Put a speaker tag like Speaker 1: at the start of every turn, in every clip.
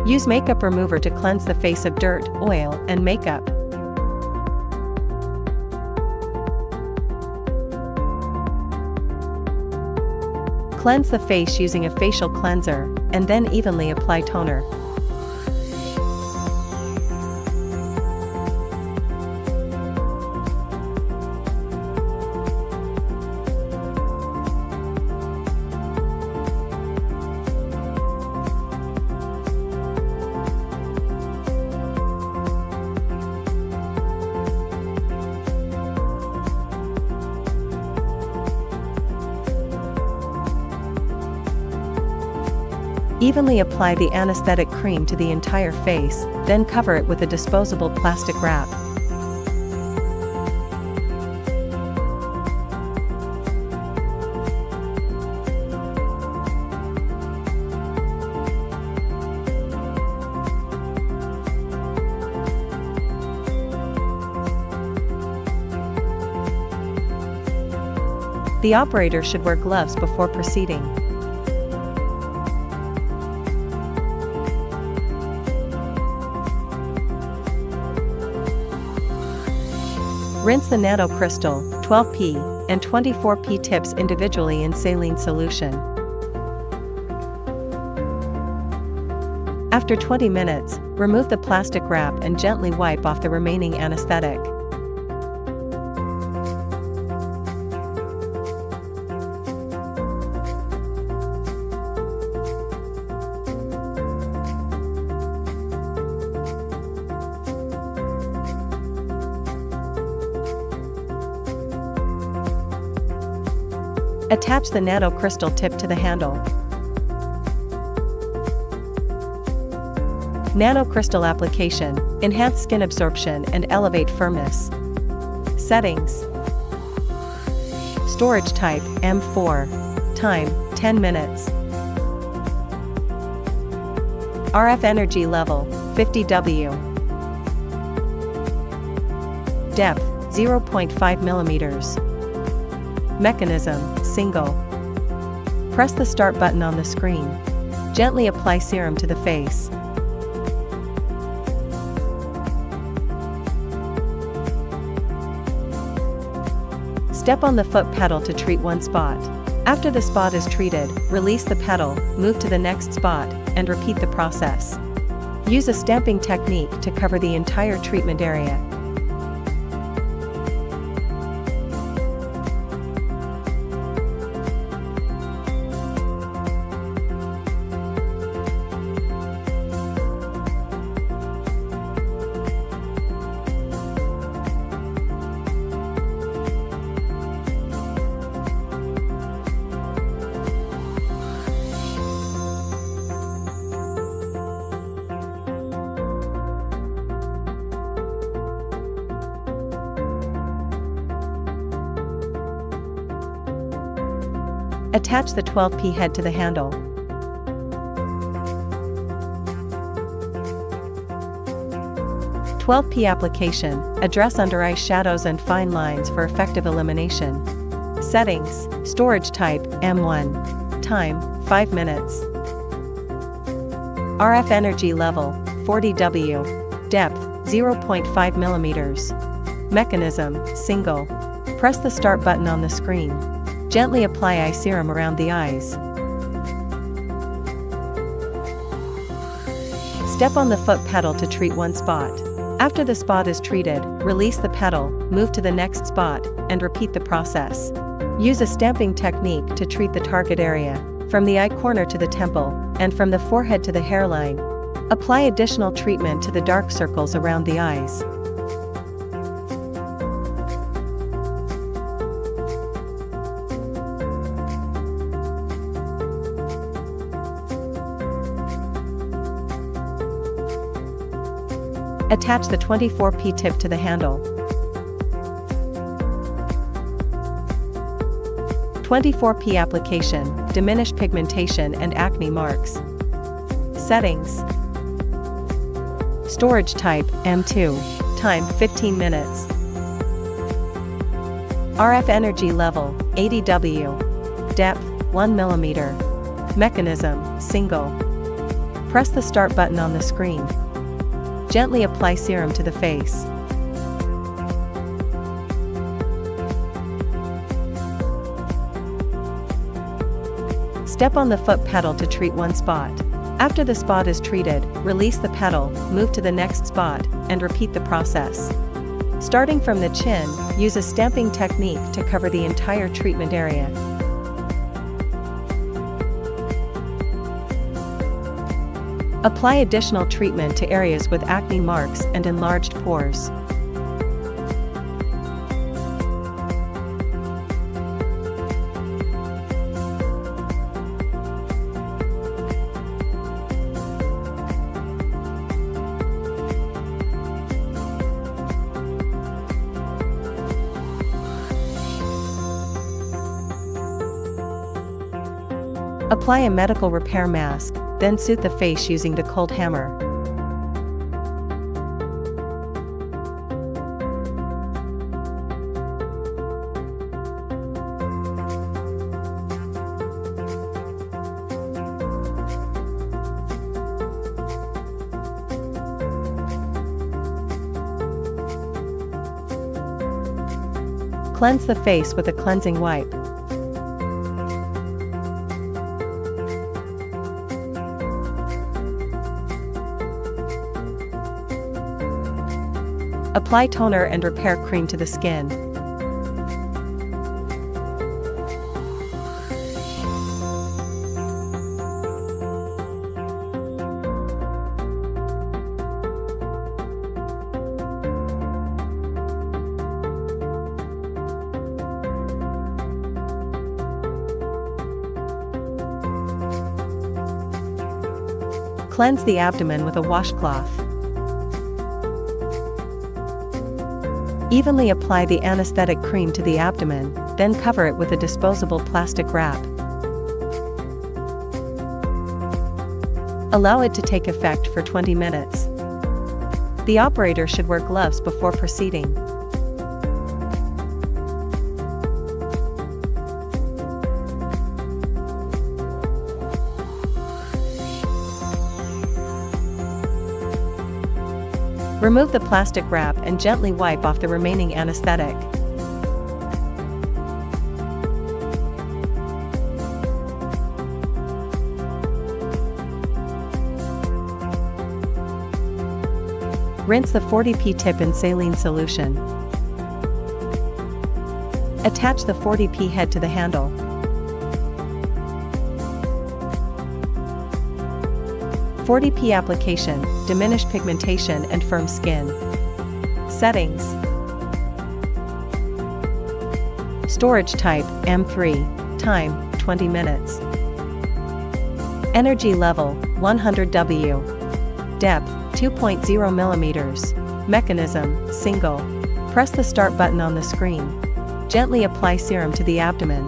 Speaker 1: Use makeup remover to cleanse the face of dirt, oil, and makeup. Cleanse the face using a facial cleanser, and then evenly apply toner. Evenly apply the anesthetic cream to the entire face, then cover it with a disposable plastic wrap. The operator should wear gloves before proceeding. Rinse the nanocrystal, 12P, and 24P tips individually in saline solution. After 20 minutes, remove the plastic wrap and gently wipe off the remaining anesthetic. Attach the nanocrystal tip to the handle. Nanocrystal application, enhance skin absorption and elevate firmness. Settings. Storage type, M4. Time, 10 minutes. RF energy level, 50 W. Depth, 0.5 millimeters. Mechanism, single. Press the start button on the screen. Gently apply serum to the face. Step on the foot pedal to treat one spot. After the spot is treated, release the pedal, move to the next spot, and repeat the process. Use a stamping technique to cover the entire treatment area. Attach the 12P head to the handle. "12P application, address under eye shadows and fine lines for effective elimination." Settings, storage type, M1. Time, 5 minutes. RF energy level, 40 W. Depth, 0.5 millimeters. Mechanism, single. Press the start button on the screen. Gently apply eye serum around the eyes. Step on the foot pedal to treat one spot. After the spot is treated, release the pedal, move to the next spot, and repeat the process. Use a stamping technique to treat the target area, from the eye corner to the temple, and from the forehead to the hairline. Apply additional treatment to the dark circles around the eyes. Attach the 24P tip to the handle. 24P application, diminish pigmentation and acne marks. Settings. Storage type, M2. Time, 15 minutes. RF energy level, 80 W. Depth, 1 millimeter. Mechanism, single. Press the start button on the screen. Gently apply serum to the face. Step on the foot pedal to treat one spot. After the spot is treated, release the pedal, move to the next spot, and repeat the process. Starting from the chin, use a stamping technique to cover the entire treatment area. Apply additional treatment to areas with acne marks and enlarged pores. Apply a medical repair mask, then soothe the face using the cold hammer. Cleanse the face with a cleansing wipe. Apply toner and repair cream to the skin. Cleanse the abdomen with a washcloth. Evenly apply the anesthetic cream to the abdomen, then cover it with a disposable plastic wrap. Allow it to take effect for 20 minutes. The operator should wear gloves before proceeding. Remove the plastic wrap and gently wipe off the remaining anesthetic. Rinse the 40p tip in saline solution. Attach the 40p head to the handle. "40p application, diminish pigmentation and firm skin." Settings. Storage type, M3. Time, 20 minutes. Energy level, 100 W. Depth, 2.0 mm. Mechanism, single. Press the start button on the screen. Gently apply serum to the abdomen.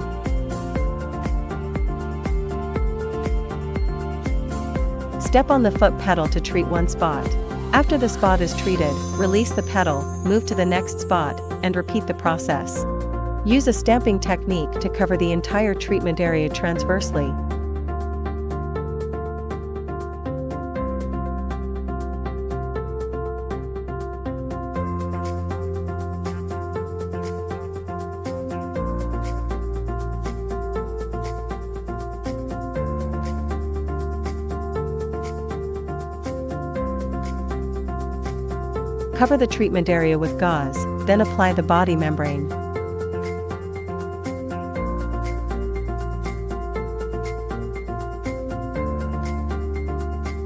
Speaker 1: Step on the foot pedal to treat one spot. After the spot is treated, release the pedal, move to the next spot, and repeat the process. Use a stamping technique to cover the entire treatment area transversely. Cover the treatment area with gauze, then apply the body membrane.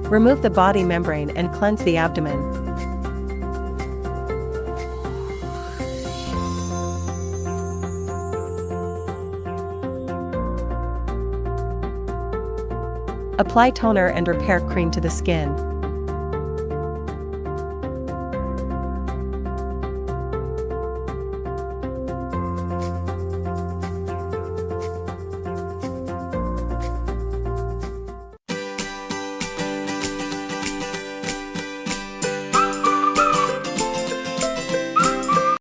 Speaker 1: Remove the body membrane and cleanse the abdomen. Apply toner and repair cream to the skin.